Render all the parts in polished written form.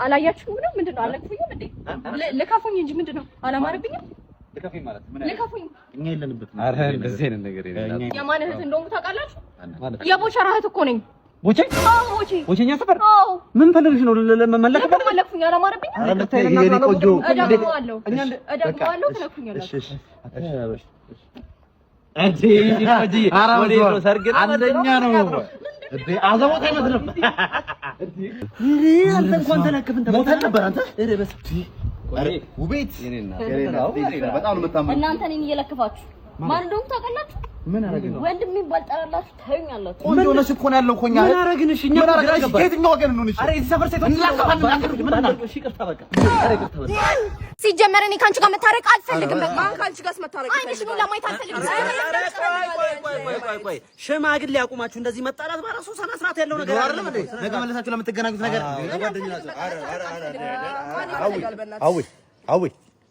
አላያችሁም ነው ምንድነው? አለኩኝም እንዴ ለካፉኝ እንጂ ምንድነው? አላማረብኝም። ለካፉኝ ማለት ምን ለካፉኝ እኛ የለንበት ነው። አረ እንደዚህ አይነት ነገር የለም። የማን እህት እንደሆንኩ ታውቃላችሁ? የቦቸራ እህት እኮ ነኝ። ቦቼ? አዎ ቦቼ። ቦቼኛ ሰፈር? አዎ። ምን ፈልግሽ ነው ለመመለከት? ለካፉኝ አላማረብኝም። አረ ለካፉኝ የኔ ቆንጆ እደግመዋለሁ ትለኩኛላችሁ። እንዴ ይቆጂ ወዴ ነው ሰርግ ነው አንደኛ ነው እንዴ አዘቦት አይመስልም እንዴ አንተ እንኳን ተለክፍን ሞተል ነበር አንተ እረ በስቲ ውቤት የኔና በጣም ነው መታመን እናንተ ነኝ እየለክፋችሁ ማን እንደሆነ ታውቃላችሁ ምን አረግን ነው ወንድም የሚባል ጠራላችሁ ታዩኛላችሁ ቆንጆ ነሽ እኮ ነው ያለው እኮኛ ምን አረግንሽ እኛ የትኛው ወገን ነው ነሽ አረ እዚህ ሰፈር ሴቶች ምን አረግ እሺ ይቅርታ በቃ አረ ይቅርታ በቃ ሲጀመር እኔ ካንቺ ጋር መታረቅ አልፈልግም በቃ ካንቺ ጋር መታረቅ አይንሽ ነው ለማየት አልፈልግም ቆይ ሽማግሌ ያቁማችሁ እንደዚህ መጣላት በራሱ ሰና ስርዓት ያለው ነገር አይደለም እንዴ ነገ መለሳችሁ ለምትገናኙት ነገር ጓደኛችሁ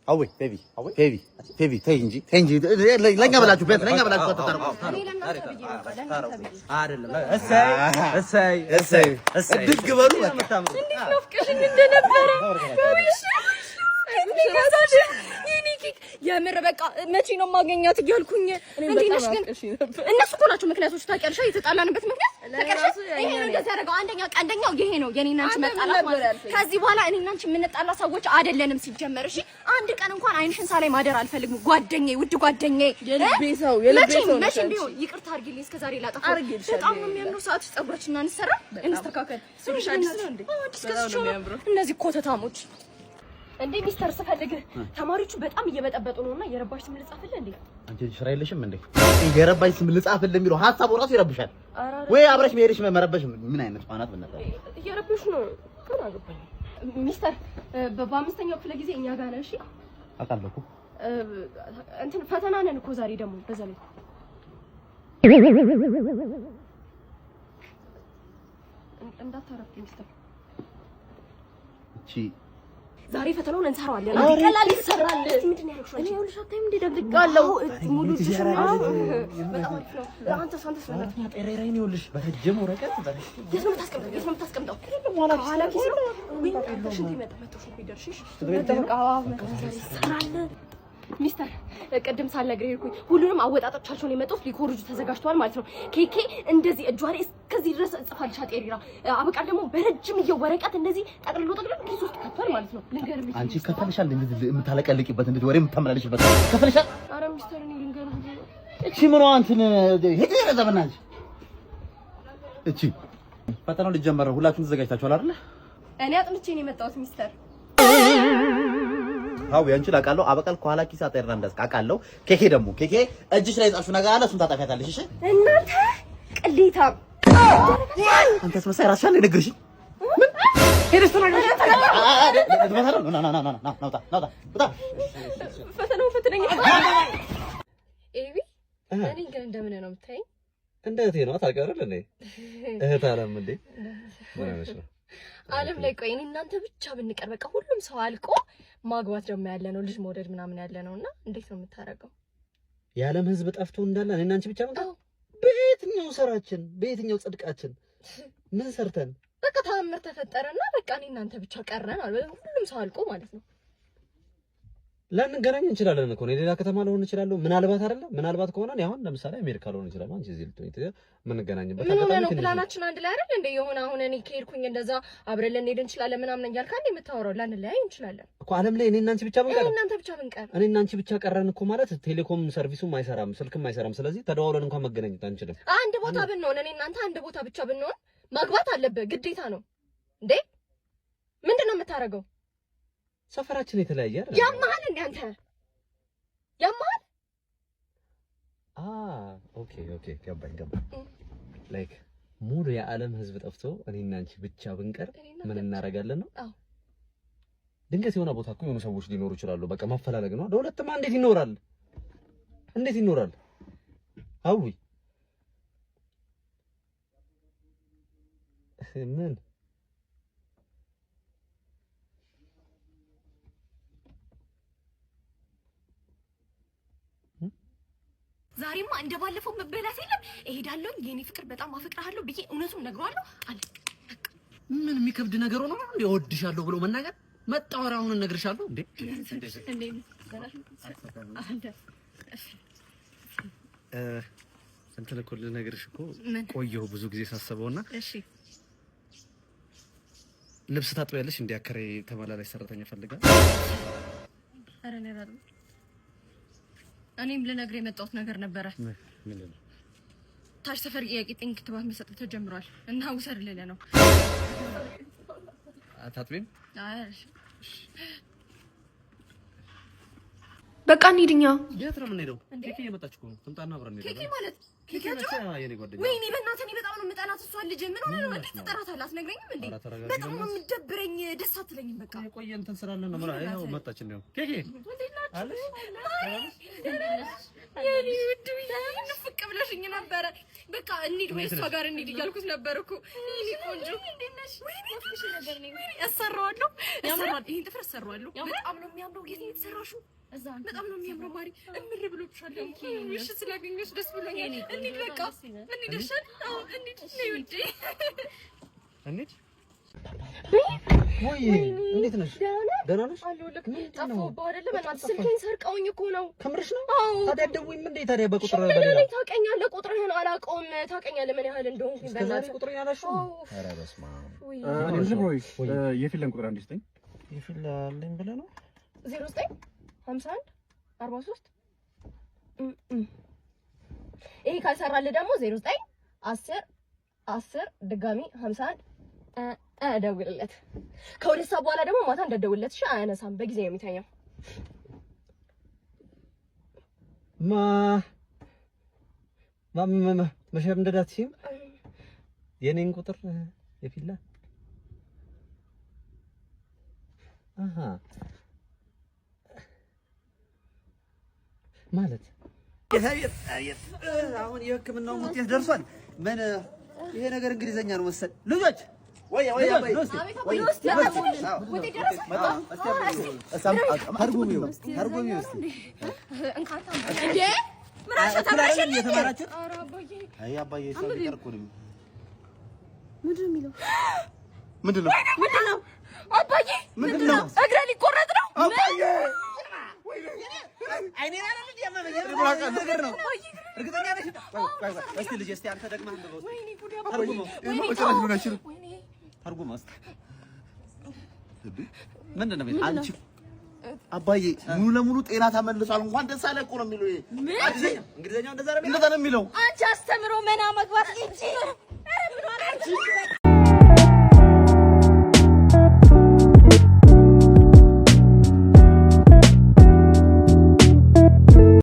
አዊ ቤቢ ተይ እንጂ ለኛ ብላችሁ ተታረቁ አይደለም እሰይ ድግ በሉ በቃ እንዴት ነው ፍቅርሽን እንደነበረ የምር በቃ መቼ ነው ማገኛት እያልኩኝ እንዴ ነሽ ግን እነሱ እኮ ናቸው ምክንያቶች ታውቂያለሽ የተጣላንበት ምክንያት ታውቂያለሽ ይሄ ነው እንደዚህ ያደረገው አንደኛው ይሄ ነው የኔና አንቺ መጣላት ማለት ከዚህ በኋላ እኔና አንቺ የምንጣላ ሰዎች አይደለንም ሲጀመር እሺ አንድ ቀን እንኳን አይንሽን ሳላይ ማደር አልፈልግም ጓደኛዬ ውድ ጓደኛዬ የልቤ ሰው መቼም ቢሆን ይቅርታ አድርጊልኝ እስከዛሬ ላጠፋው በጣም ነው የሚያምረው ሰዓትሽ ፀጉራችንን እንሰራ እንስተካከል ሱሪሻዲስ ነው እንዴ እነዚህ ኮተታሞች እንዴ ሚስተር ስፈልግ ተማሪዎቹ በጣም እየበጠበጡ ነውና የረባሽ ስም ልጻፍልህ እንዴ አንቺ ስራ የለሽም እንዴ የረባሽ ስም ልጻፍልህ የሚለው ሐሳቡ ራሱ ይረብሻል ወይ አብረሽ መሄድሽ መረበሽ ምን አይነት ፋናት በእናትህ እየረብሽ ነው ግን አገባኝ ሚስተር በአምስተኛው ክፍለ ጊዜ እኛ ጋር ነሽ አቃለኩ እንትን ፈተና ነን እኮ ዛሬ ደግሞ በዛ ላይ እንዳታረፍ ሚስተር እቺ ዛሬ ፈተናውን እንሰራዋለን ቀላል ይሰራል ምንድን ያልኩሽ እኔ ይኸውልሽ አታይም እንደ ደብቃለሁ ሙሉ ተሽራው በጣም አሪፍ ነው አንተ ሳንተስ ማለት ጠሬራይ ነው ይኸውልሽ በረጅም ወረቀት የት ነው የምታስቀምጠው ኋላ ኪስ ነው ወይ ሽንት ይመጣ ይደርሽሽ ደብቃዋ ይሰራል ሚስተር ቀደም ሳልነግርህ ሄድኩኝ ሁሉንም አወጣጣቻቸውን የመጡት ሊኮርጁ ተዘጋጅተዋል ማለት ነው ኬኬ እንደዚህ እጇ ላይ እስከዚህ ድረስ ጽፋልሻ ጤሪራ አበቃ ደግሞ በረጅም ወረቀት እንደዚህ ጠቅልሎ ኪስ ውስጥ ከቷል ማለት ነው ልንገርህ አንቺ ከፈልሻል እንደዚህ የምታለቀልቂበት እንደዚህ ወሬ የምታመላልሽበት ከፈልሻል ኧረ ሚስተር እኔ ልንገርህ እቺ ምን ነው አንተን ሄደ ዘበናጅ እቺ ፈተናው ሊጀመር ሁላችሁም ተዘጋጅታችኋል አይደል እኔ አጥንቼ ነው የመጣሁት ሚስተር አው ያንቺ ላቃለው አበቃል ከኋላ ኪስ አጠራ እንዳስቃቃለው ኬኬ ደግሞ ኬኬ እጅሽ ላይ ጻፍሽ ነገር አለ እሱን ታጣፊያታለሽ እሺ እናንተ ቅሌታ አንተስ መሳይ ራስሽ አለ ነግርሽ ምን ሄደሽ ተናገር ናውጣ ፈተናው ፈተነኝ ኤቢ እኔ ግን እንደምን ነው የምታይ እንደ እህቴ ነው ታውቂው እንዴ እህት አለም እንዴ ምን አይነት ነው ዓለም ላይ ቆይ እናንተ ብቻ ብንቀር በቃ ሁሉም ሰው አልቆ ማግባት ደግሞ ያለ ነው ልጅ መውደድ ምናምን ያለ ነውና እንዴት ነው የምታረጋው የዓለም ህዝብ ጠፍቶ እንዳለ እኔና አንቺ ብቻ መንቀር በየትኛው ስራችን በየትኛው ጽድቃችን ምን ሰርተን በቃ ታምር ተፈጠረና በቃ እኔ እናንተ ብቻ ቀረን አለ ሁሉም ሰው አልቆ ማለት ነው ላንገናኝ እንችላለን እኮ ነው ሌላ ከተማ ልሆን እችላለሁ ምናልባት አይደለም ምናልባት ከሆነ አሁን ለምሳሌ አሜሪካ ልሆን እችላለሁ አንቺ እዚህ ልትሆኚ ምን ገናኝበት አጋጣሚ ነው ፕላናችን አንድ ላይ አይደል እንደ የሆነ አሁን እኔ ከሄድኩኝ እንደዛ አብረን ልንሄድ እንችላለን ምናምን እያልክ አንዴ የምታወራው ላንለያይ እንችላለን እኮ ዓለም ላይ እኔ እና አንቺ ብቻ ብንቀር እኔ እናንተ ብቻ ብንቀር እኔ እና አንቺ ብቻ ቀረን እኮ ማለት ቴሌኮም ሰርቪሱም አይሰራም ስልክም አይሰራም ስለዚህ ተደዋውለን እንኳን መገናኘት አንችልም አንድ ቦታ ብንሆን እኔ እናንተ አንድ ቦታ ብቻ ብንሆን ማግባት አለበት ግዴታ ነው እንዴ ምንድነው የምታረጋው ሰፈራችን የተለያየ አይደል ያማል እንዴ አንተ ያማል ኦኬ ገባኝ ላይክ ሙሉ የዓለም ህዝብ ጠፍቶ እኔና አንቺ ብቻ ብንቀር ምን እናረጋለን ነው አዎ ድንገት የሆነ ቦታ እኮ የሆኑ ሰዎች ሊኖሩ ይችላሉ በቃ ማፈላለግ ነው ለሁለቱም እንዴት ይኖራል አዊ ምን ዛሬማ እንደባለፈው መበላት የለም። እሄዳለሁ የኔ ፍቅር በጣም አፈቅርሃለሁ ብዬ እውነቱን ነግሯለሁ አለ። ምን የሚከብድ ነገር ሆኖ ነው እወድሻለሁ ብሎ መናገር? መጣወራ አሁን እነግርሻለሁ እንዴ እንትን እኮ ልነግርሽ እኮ ቆየሁ ብዙ ጊዜ ሳስበውና እሺ ልብስ ታጥቢያለሽ እንዴ? አከራይ ተመላላሽ ሰራተኛ ፈልጋል። አረ ነራሩ እኔም ልነግርህ የመጣሁት ነገር ነበረ። ምን ነው? ታች ሰፈር የቂጥኝ ክትባት መሰጠት ተጀምሯል እና ውሰድ ልልህ ነው። አታጥቢም? አይ በቃ እንሂድኛ። የት ነው የምንሄደው? ኬኬ እየመጣች እኮ ነው። ትምጣና አብረን እንሄዳለን። ኬኬ ማለት ኬኬ የኔ ጓደኛ። ወይኔ በእናትህ እኔ በጣም ነው የምጠላት እሷን ልጅ። ምን ሆነ ነው? እንዴት ትጠራታለህ? አትነግረኝም እንዴ? በጣም ነው የምትደብረኝ። ደስ አትለኝም። በቃ ቆየ እንትን ስላለን ነው ማለት ነው። መጣች ነው ኬኬ አለሽ? የኔ ውድ ንፍቅ ብለሽኝ ነበረ። በቃ እንሂድ ወይ እሷ ጋር እንሂድ እያልኩት ነበር እኮ። የኔ ቆንጆ እንዴት ነሽ? ወፍሽ ነበር ነኝ እሰራዋለሁ። ያምራል። ይሄን ጥፍር እሰራዋለሁ። በጣም ነው የሚያምረው። የት ነው የተሰራሽው? በጣም ነው የሚያምረው። ማሪ እምር ብሎብሻል። እሺ ስላገኘሽ ደስ ብሎኛል። እንሂድ በቃ እንሂድ። እሺ አዎ እንሂድ። ነይ ውዴ እንሂድ። ወይ እንዴት ነሽ? ደህና ነሽ? አለሁልህ። ጠፋሁብህ አይደለ? በእናትህ ስልኬን ሰርቀውኝ እኮ ነው። ከምርሽ ነው? አዎ። ታዲያ ደውይም እንዴ? ታዲያ በቁጥር በሌላ ታውቀኛለህ። ቁጥርህን አላውቀውም። ታውቀኛለህ ምን ያህል እንደሆንኩኝ በእናትህ ቁጥር ያላሽው? ኧረ በስመ አብ። የፊላን ቁጥር አንድ ስጠኝ። የፊላ አለኝ ብለህ ነው? 09 51 43 ይሄ ካልሰራልህ ደግሞ 09 10 10 ድጋሚ 51 ደውልለት። ከሁለት ሰዓት በኋላ ደግሞ ማታ እንደደውልለት። እሺ አያነሳም። በጊዜ ነው የሚተኛው። መሸም እንደዳትሽም የኔን ቁጥር የፊላ ማለት አሁን የሕክምናው ውጤት ደርሷል። ምን ይሄ ነገር እንግሊዘኛ ነው መሰል ልጆች ወይ አባይ ምንድነው? እግሬ ሊቆረጥ ነው አባዬ። አይኔ ነገር ነው። እርግጠኛ ነሽ? እስቲ ልጅ እስቲ አንተ ደግመህ አንብበው። ምንድን ነው አንቺ አባዬ ሙሉ ለሙሉ ጤና ተመልሷል። እንኳን ደስ አለህ እኮ ነው የሚለው። ይሄ እንግሊዘኛው እንደዛ ነው የሚለው። አንቺ አስተምሮ መና መግባት እንጂ